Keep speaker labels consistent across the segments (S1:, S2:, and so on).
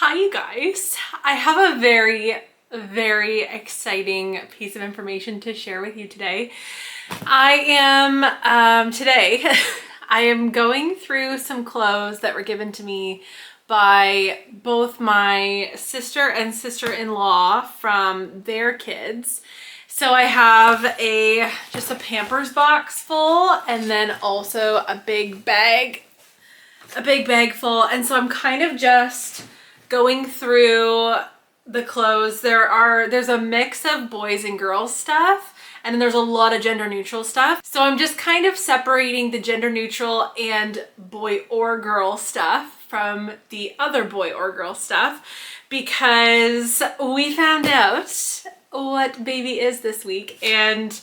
S1: Hi you guys, I have a very exciting piece of information to share with you today. Today I am going through some clothes that were given to me by both my sister and sister-in-law from their kids. So I have just a Pampers box full, and then also a big bag full. And so I'm kind of just going through the clothes. There's a mix of boys and girls stuff, and then there's a lot of gender neutral stuff. So I'm just kind of separating the gender neutral and boy or girl stuff from the other boy or girl stuff, because we found out what baby is this week, and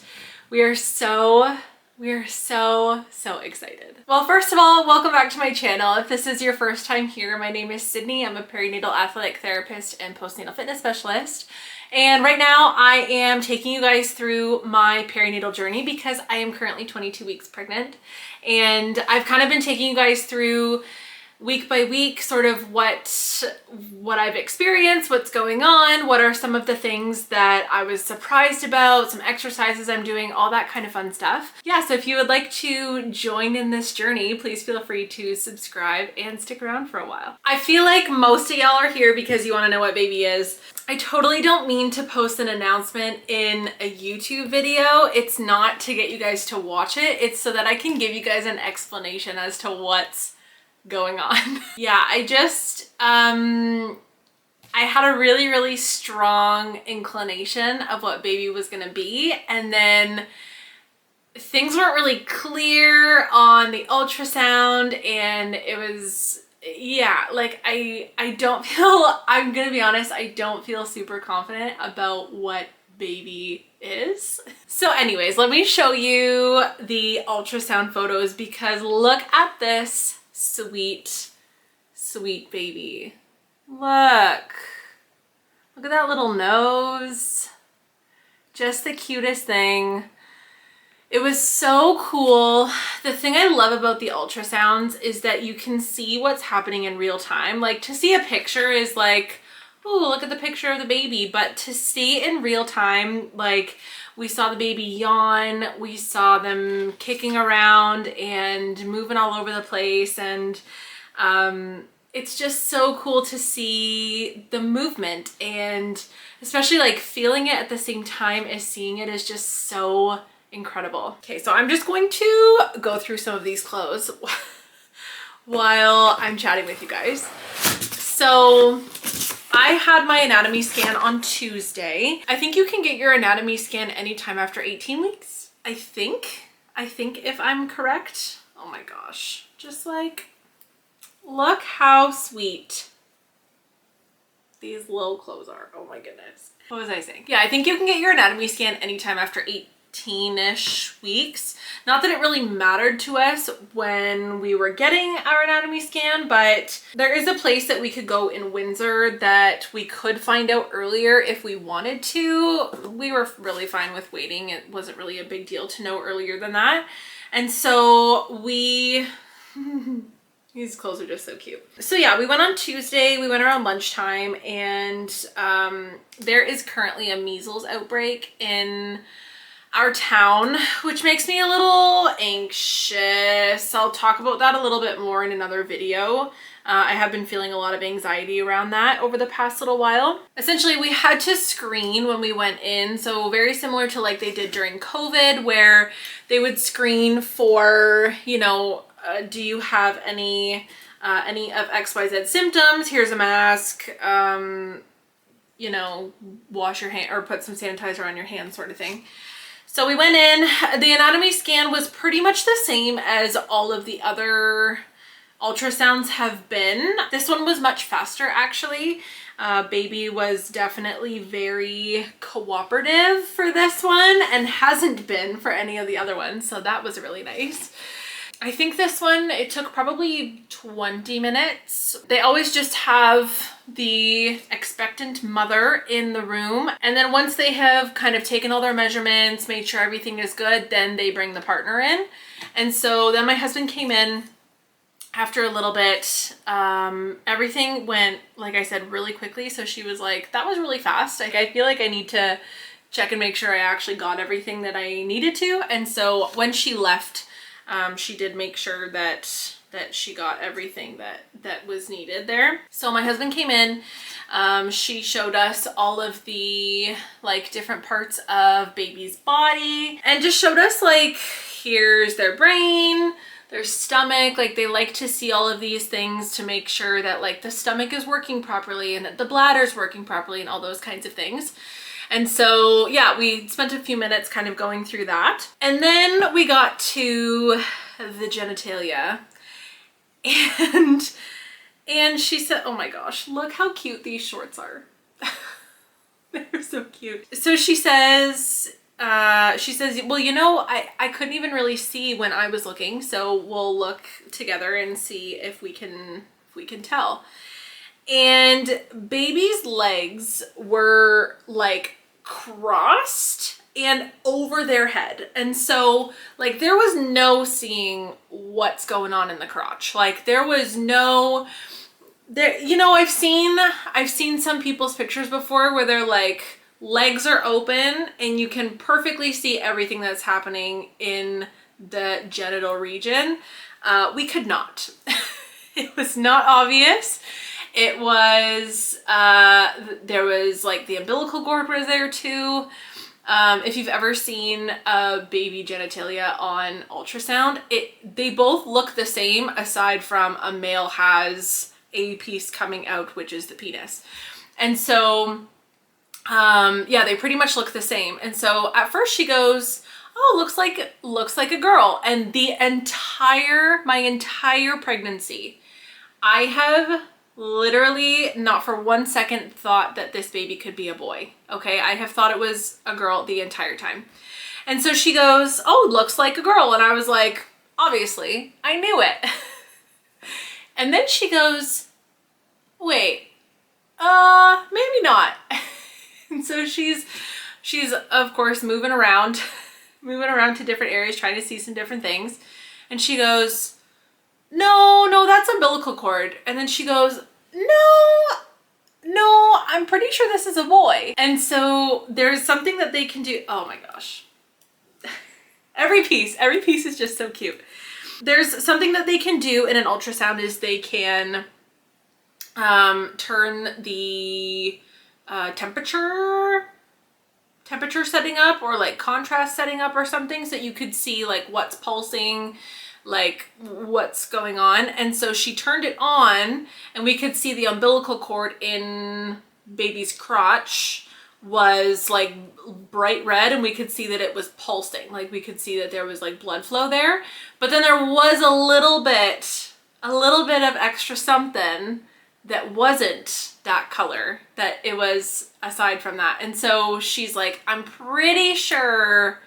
S1: we are so excited. Well, first of all, welcome back to my channel. If this is your first time here, my name is Sydney. I'm a perinatal athletic therapist and postnatal fitness specialist. And right now I am taking you guys through my perinatal journey because I am currently 22 weeks pregnant. And I've kind of been taking you guys through week by week, sort of what I've experienced, what's going on, what are some of the things that I was surprised about, some exercises I'm doing, all that kind of fun stuff. Yeah, so if you would like to join in this journey, please feel free to subscribe and stick around for a while. I feel like most of y'all are here because you want to know what baby is. I totally don't mean to post an announcement in a YouTube video. It's not to get you guys to watch it. It's so that I can give you guys an explanation as to what's going on. Yeah, I had a really strong inclination of what baby was gonna be, and then things weren't really clear on the ultrasound, and it was, yeah, like I'm gonna be honest, I don't feel super confident about what baby is. So anyways, let me show you the ultrasound photos because look at this sweet baby. Look at that little nose. Just the cutest thing. It was so cool. The thing I love about the ultrasounds is that you can see what's happening in real time. Like, to see a picture is like, oh, look at the picture of the baby, but to see in real time, like, we saw the baby yawn, we saw them kicking around and moving all over the place, and it's just so cool to see the movement, and especially like feeling it at the same time as seeing it is just so incredible. Okay, so I'm just going to go through some of these clothes while I'm chatting with you guys. So I had my anatomy scan on Tuesday. I think you can get your anatomy scan anytime after 18 weeks. I think if I'm correct. Oh my gosh. Just like, look how sweet these little clothes are. Oh my goodness. What was I saying? Yeah, I think you can get your anatomy scan anytime after 18-ish weeks. Not that it really mattered to us when we were getting our anatomy scan, but there is a place that we could go in Windsor that we could find out earlier if we wanted to. We were really fine with waiting. It wasn't really a big deal to know earlier than that. And so these clothes are just so cute. So yeah, we went on Tuesday, we went around lunchtime, and there is currently a measles outbreak in our town, which makes me a little anxious. I'll talk about that a little bit more in another video. I have been feeling a lot of anxiety around that over the past little while. Essentially, we had to screen when we went in. So very similar to like they did during COVID, where they would screen for, you know, do you have any of XYZ symptoms? Here's a mask. You know, wash your hand or put some sanitizer on your hand, sort of thing. So we went in. The anatomy scan was pretty much the same as all of the other ultrasounds have been. This one was much faster, actually. Baby was definitely very cooperative for this one and hasn't been for any of the other ones, so that was really nice. I think this one, it took probably 20 minutes. They always just have the expectant mother in the room, and then once they have kind of taken all their measurements, made sure everything is good, then they bring the partner in. And so then my husband came in after a little bit, everything went, like I said, really quickly. So she was like, that was really fast. Like, I feel like I need to check and make sure I actually got everything that I needed to. And so when she left, she did make sure that she got everything that was needed there. So my husband came in, she showed us all of the like different parts of baby's body and just showed us like, here's their brain, their stomach. Like, they like to see all of these things to make sure that like the stomach is working properly and that the bladder is working properly and all those kinds of things. And so, yeah, we spent a few minutes kind of going through that. And then we got to the genitalia. And she said, oh my gosh, look how cute these shorts are. They're so cute. So she says, well, you know, I couldn't even really see when I was looking, so we'll look together and see if we can tell. And baby's legs were like crossed and over their head. And so like there was no seeing what's going on in the crotch. Like there was no, you know, I've seen some people's pictures before where they're like, legs are open and you can perfectly see everything that's happening in the genital region. We could not. It was not obvious. It was, there was like the umbilical cord was there too. If you've ever seen a baby genitalia on ultrasound, they both look the same aside from a male has a piece coming out, which is the penis. And so, yeah, they pretty much look the same. And so at first she goes, oh, looks like a girl. And my entire pregnancy, I have literally not for 1 second thought that this baby could be a boy. Okay, I have thought it was a girl the entire time. And so she goes, oh, looks like a girl. And I was like, obviously, I knew it. And then she goes, wait, maybe not. And so she's of course moving around to different areas, trying to see some different things. And she goes, no, that's umbilical cord. And then she goes, no, I'm pretty sure this is a boy. And so there's something that they can do. Oh my gosh. Every piece is just so cute. There's something that they can do in an ultrasound is they can turn the temperature setting up or like contrast setting up or something so you could see like what's pulsing, like what's going on. And so she turned it on and we could see the umbilical cord in baby's crotch was like bright red and we could see that it was pulsing. Like we could see that there was like blood flow there, but then there was a little bit of extra something that wasn't that color, that it was aside from that. And so she's like, I'm pretty sure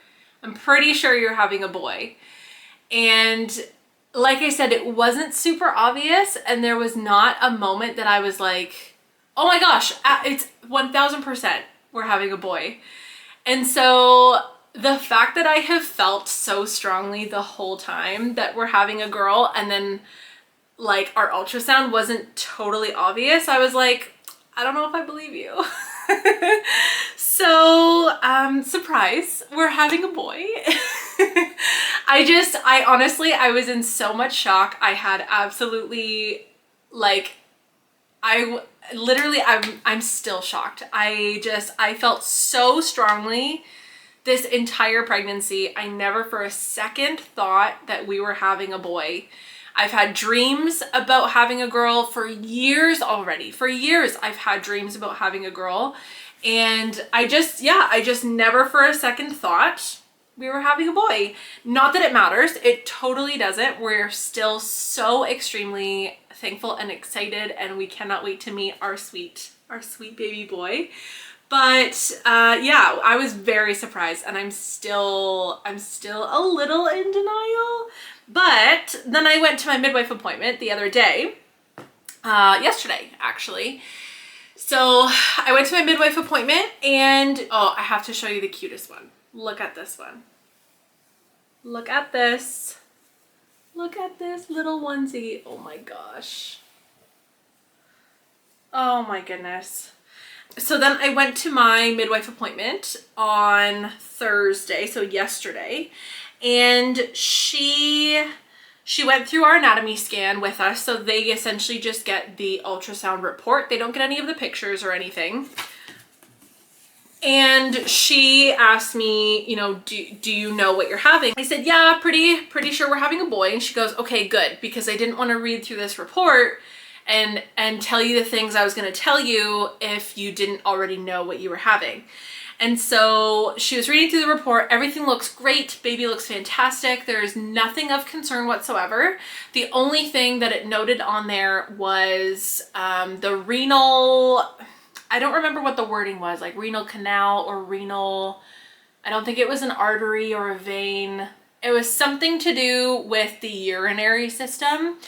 S1: you're having a boy. And like I said, it wasn't super obvious and there was not a moment that I was like, oh my gosh, it's 1000% we're having a boy. And so the fact that I have felt so strongly the whole time that we're having a girl and then like our ultrasound wasn't totally obvious, I was like, I don't know if I believe you. So, surprise, we're having a boy. I honestly, I was in so much shock. I had absolutely, like, I'm still shocked. I felt so strongly this entire pregnancy. I never for a second thought that we were having a boy. I've had dreams about having a girl for years already. For years, I've had dreams about having a girl. And I just never for a second thought we were having a boy. Not that it matters. It totally doesn't. We're still so extremely thankful and excited, and we cannot wait to meet our sweet baby boy. But yeah, I was very surprised, and I'm still a little in denial. But then I went to my midwife appointment the other day, yesterday actually. So I went to my midwife appointment and, oh, I have to show you the cutest one. Look at this one. Look at this. Look at this little onesie. Oh my gosh. Oh my goodness. So then I went to my midwife appointment on Thursday, so yesterday, and she went through our anatomy scan with us. So they essentially just get the ultrasound report. They don't get any of the pictures or anything. And she asked me, you know, do you know what you're having? I said, yeah, pretty sure we're having a boy. And she goes, okay, good, because I didn't want to read through this report and tell you the things I was going to tell you if you didn't already know what you were having. And so she was reading through the report. Everything looks great. Baby looks fantastic. There's nothing of concern whatsoever. The only thing that it noted on there was the renal, I don't remember what the wording was, like renal canal or renal, I don't think it was an artery or a vein. It was something to do with the urinary system.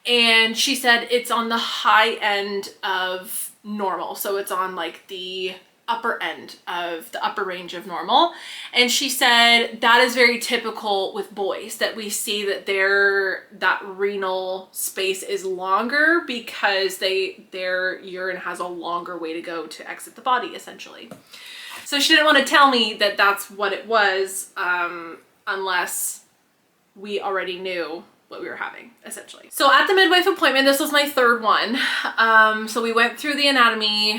S1: And she said it's on the high end of normal. So it's on like the upper end of the upper range of normal. And she said that is very typical with boys, that we see that that renal space is longer because their urine has a longer way to go to exit the body, essentially. So she didn't want to tell me that that's what it was unless we already knew what we were having, essentially. So at the midwife appointment, this was my third one. So we went through the anatomy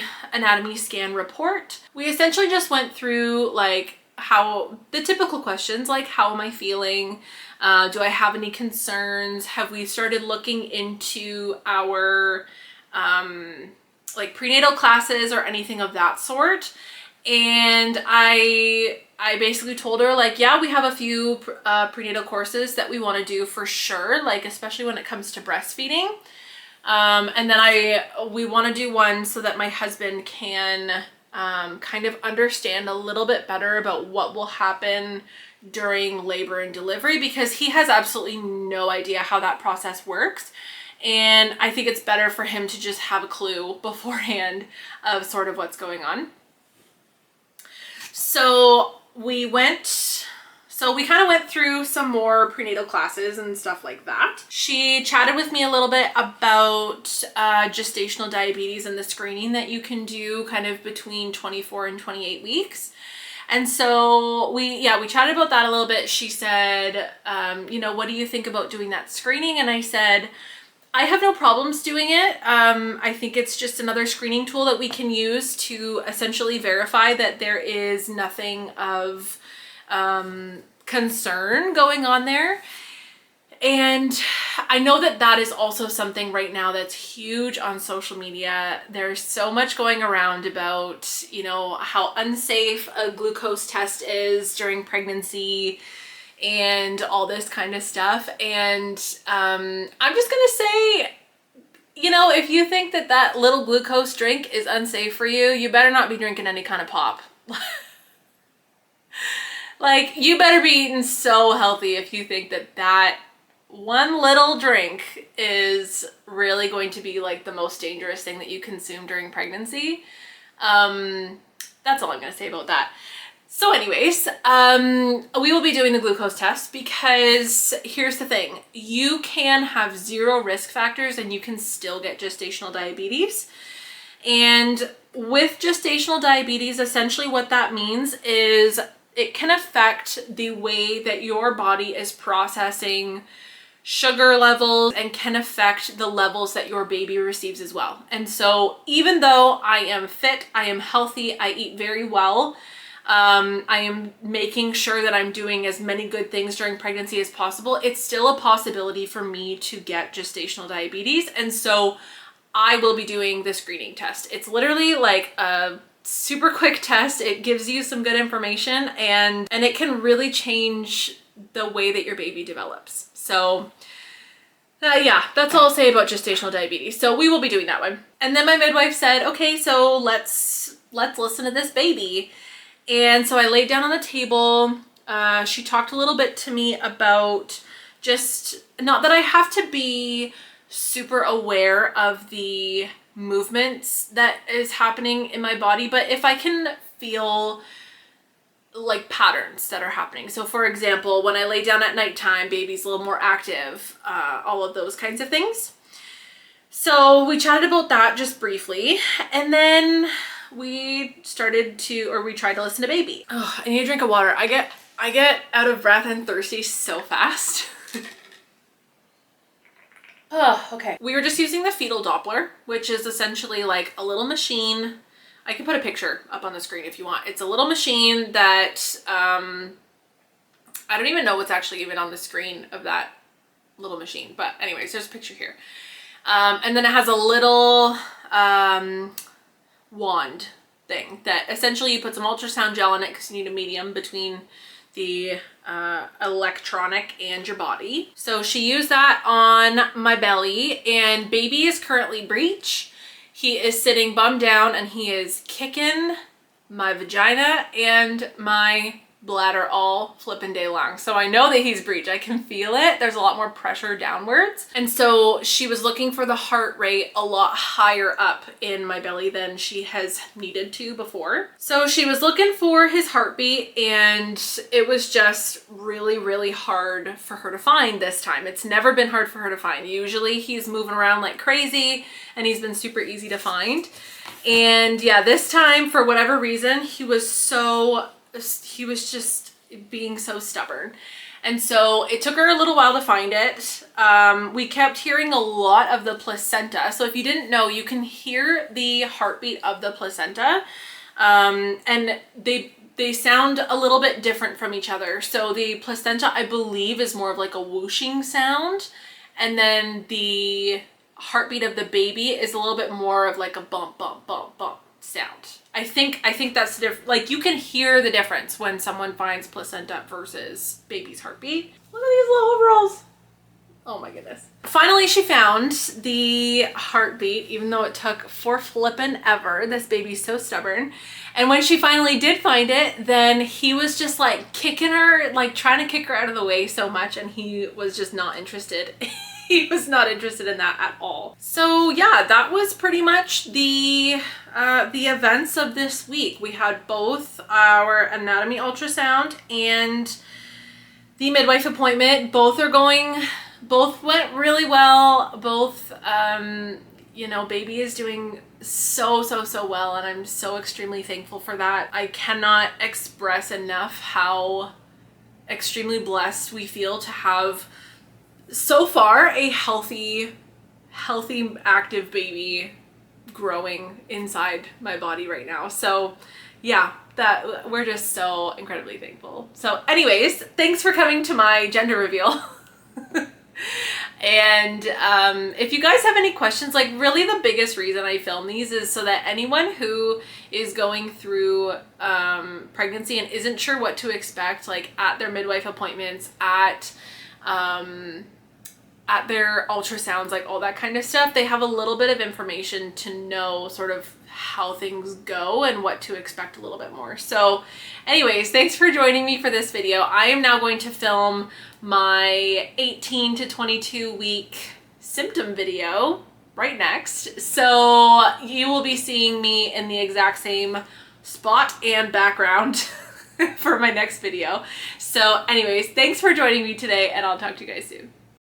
S1: scan report. We essentially just went through like how the typical questions, like how am I feeling? Do I have any concerns? Have we started looking into our like prenatal classes or anything of that sort? And I basically told her like, yeah, we have a few prenatal courses that we want to do for sure, like especially when it comes to breastfeeding. And then we want to do one so that my husband can kind of understand a little bit better about what will happen during labor and delivery, because he has absolutely no idea how that process works. And I think it's better for him to just have a clue beforehand of sort of what's going on. So we kind of went through some more prenatal classes and stuff like that. She chatted with me a little bit about gestational diabetes and the screening that you can do kind of between 24 and 28 weeks. And so we chatted about that a little bit. She said, you know, what do you think about doing that screening? And I said, I have no problems doing it. I think it's just another screening tool that we can use to essentially verify that there is nothing of concern going on there. And I know that that is also something right now that's huge on social media. There's so much going around about, you know, how unsafe a glucose test is during pregnancy and all this kind of stuff. And I'm just gonna say, you know, if you think that that little glucose drink is unsafe for you, you better not be drinking any kind of pop. Like, you better be eating so healthy if you think that that one little drink is really going to be like the most dangerous thing that you consume during pregnancy. That's all I'm gonna say about that. So anyways, we will be doing the glucose test because here's the thing. You can have 0 risk factors and you can still get gestational diabetes. And with gestational diabetes, essentially what that means is it can affect the way that your body is processing sugar levels and can affect the levels that your baby receives as well. And so even though I am fit, I am healthy, I eat very well, I am making sure that I'm doing as many good things during pregnancy as possible, it's still a possibility for me to get gestational diabetes. And so I will be doing the screening test. It's literally like a super quick test. It gives you some good information and it can really change the way that your baby develops. So yeah, that's all I'll say about gestational diabetes. So we will be doing that one. And then my midwife said, okay, so let's listen to this baby. And so I laid down on the table. She talked a little bit to me about just, not that I have to be super aware of the movements that is happening in my body, but if I can feel like patterns that are happening. So for example, when I lay down at nighttime, baby's a little more active, all of those kinds of things. So we chatted about that just briefly, and then we tried to listen to baby. Oh, I need a drink of water. I get out of breath and thirsty so fast. Oh, okay. We were just using the fetal Doppler, which is essentially like a little machine. I can put a picture up on the screen if you want. It's a little machine that, I don't even know what's actually even on the screen of that little machine. But anyways, there's a picture here. And then it has a little wand thing that essentially you put some ultrasound gel in it because you need a medium between the electronic and your body. So she used that on my belly, and baby is currently breech. He is sitting bum down and he is kicking my vagina and my bladder all flipping day long. So I know that he's breech. I can feel it. There's a lot more pressure downwards. And so she was looking for the heart rate a lot higher up in my belly than she has needed to before. So she was looking for his heartbeat, and it was just really, really hard for her to find this time. It's never been hard for her to find. Usually he's moving around like crazy and he's been super easy to find. And yeah, this time for whatever reason, he was just being so stubborn. And so it took her a little while to find it. We kept hearing a lot of the placenta. So if you didn't know, you can hear the heartbeat of the placenta. And they sound a little bit different from each other. So the placenta, I believe, is more of like a whooshing sound. And then the heartbeat of the baby is a little bit more of like a bump, bump, bump, bump sound. I think that's like you can hear the difference when someone finds placenta versus baby's heartbeat. Look at these little overalls. Oh my goodness. Finally, she found the heartbeat, even though it took for flippin' ever. This baby's so stubborn. And when she finally did find it, then he was just like kicking her, like trying to kick her out of the way so much, and he was just not interested. He was not interested in that at all. So yeah, that was pretty much the events of this week. We had both our anatomy ultrasound and the midwife appointment. Both went really well. Both, you know, baby is doing so well, and I'm so extremely thankful for that. I cannot express enough how extremely blessed we feel to have so far a healthy, active baby growing inside my body right now. So yeah, that we're just so incredibly thankful. So anyways, thanks for coming to my gender reveal. And if you guys have any questions, like really the biggest reason I film these is so that anyone who is going through pregnancy and isn't sure what to expect, like at their midwife appointments, at their ultrasounds, like all that kind of stuff, they have a little bit of information to know sort of how things go and what to expect a little bit more. So anyways, thanks for joining me for this video. I am now going to film my 18 to 22 week symptom video right next. So you will be seeing me in the exact same spot and background for my next video. So anyways, thanks for joining me today, and I'll talk to you guys soon.